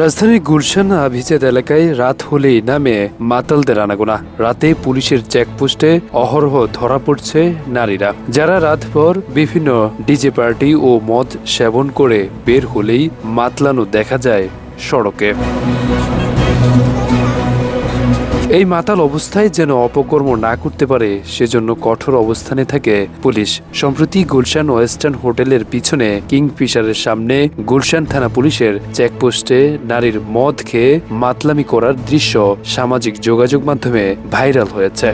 রাজধানীর গুলশান আভিজাত এলাকায় রাত হলেই নামে মাতালদের আনাগোনা। রাতে পুলিশের চেকপোস্টে অহরহ ধরা পড়ছে নারীরা, যারা রাতভর বিভিন্ন ডিজে পার্টি ও মদ সেবন করে বের হলেই মাতলানো দেখা যায় সড়কে। এই মাতাল অবস্থায় যেন অপকর্ম না করতে পারে সেজন্য কঠোর অবস্থানে থাকে পুলিশ। সম্প্রতি গুলশান ওয়েস্টার্ন হোটেলের পিছনে কিংফিশারের সামনে গুলশান থানা পুলিশের চেকপোস্টে নারীর মদ খেয়ে মাতলামি করার দৃশ্য সামাজিক যোগাযোগ মাধ্যমে ভাইরাল হয়েছে।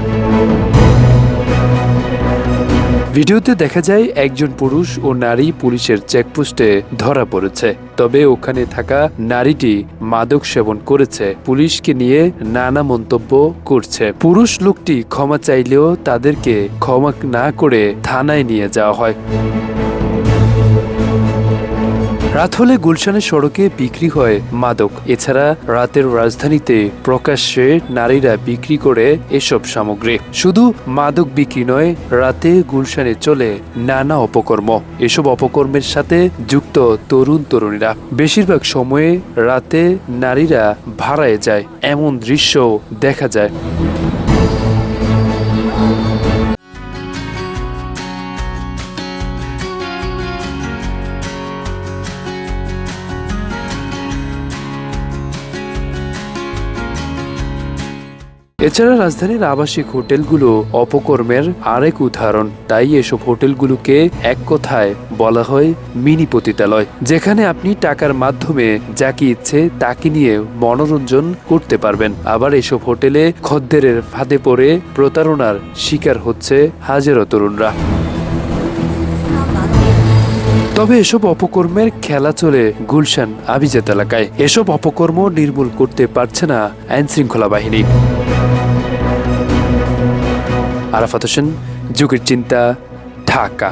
ভিডিওতে দেখা যায় একজন পুরুষ ও নারী পুলিশের চেকপোস্টে ধরা পড়েছে, তবে ওখানে থাকা নারীটি মাদক সেবন করেছে, পুলিশকে নিয়ে নানা মন্তব্য করছে। পুরুষ লোকটি ক্ষমা চাইলেও তাদেরকে ক্ষমা না করে থানায় নিয়ে যাওয়া হয়। রাত হলে গুলশানের সড়কে বিক্রি হয় মাদক। এছাড়া রাতের রাজধানীতে প্রকাশ্যে নারীরা বিক্রি করে এসব সামগ্রী। শুধু মাদক বিক্রি নয়, রাতে গুলশানে চলে নানা অপকর্ম। এসব অপকর্মের সাথে যুক্ত তরুণ তরুণীরা। বেশিরভাগ সময়ে রাতে নারীরা ভাড়ায় যায়, এমন দৃশ্য দেখা যায়। এছাড়া রাজধানীর আবাসিক হোটেলগুলো অপকর্মের আরেক উদাহরণ। তাই এসব হোটেলগুলোকে এক কথায় বলা হয় মিনি পতিতালয়, যেখানে আপনি টাকার মাধ্যমে যাকে ইচ্ছে তাকে নিয়ে মনোরঞ্জন করতে পারবেন। আবার এসব হোটেলে খদ্দেরের ফাঁদে পড়ে প্রতারণার শিকার হচ্ছে হাজারো তরুণরা। তবে এসব অপকর্মের খেলা চলে গুলশান আভিজাত এলাকায়। এসব অপকর্ম নির্মূল করতে পারছে না আইন শৃঙ্খলা বাহিনী। আরাফাত হোসেন, যুগের চিন্তা, ঢাকা।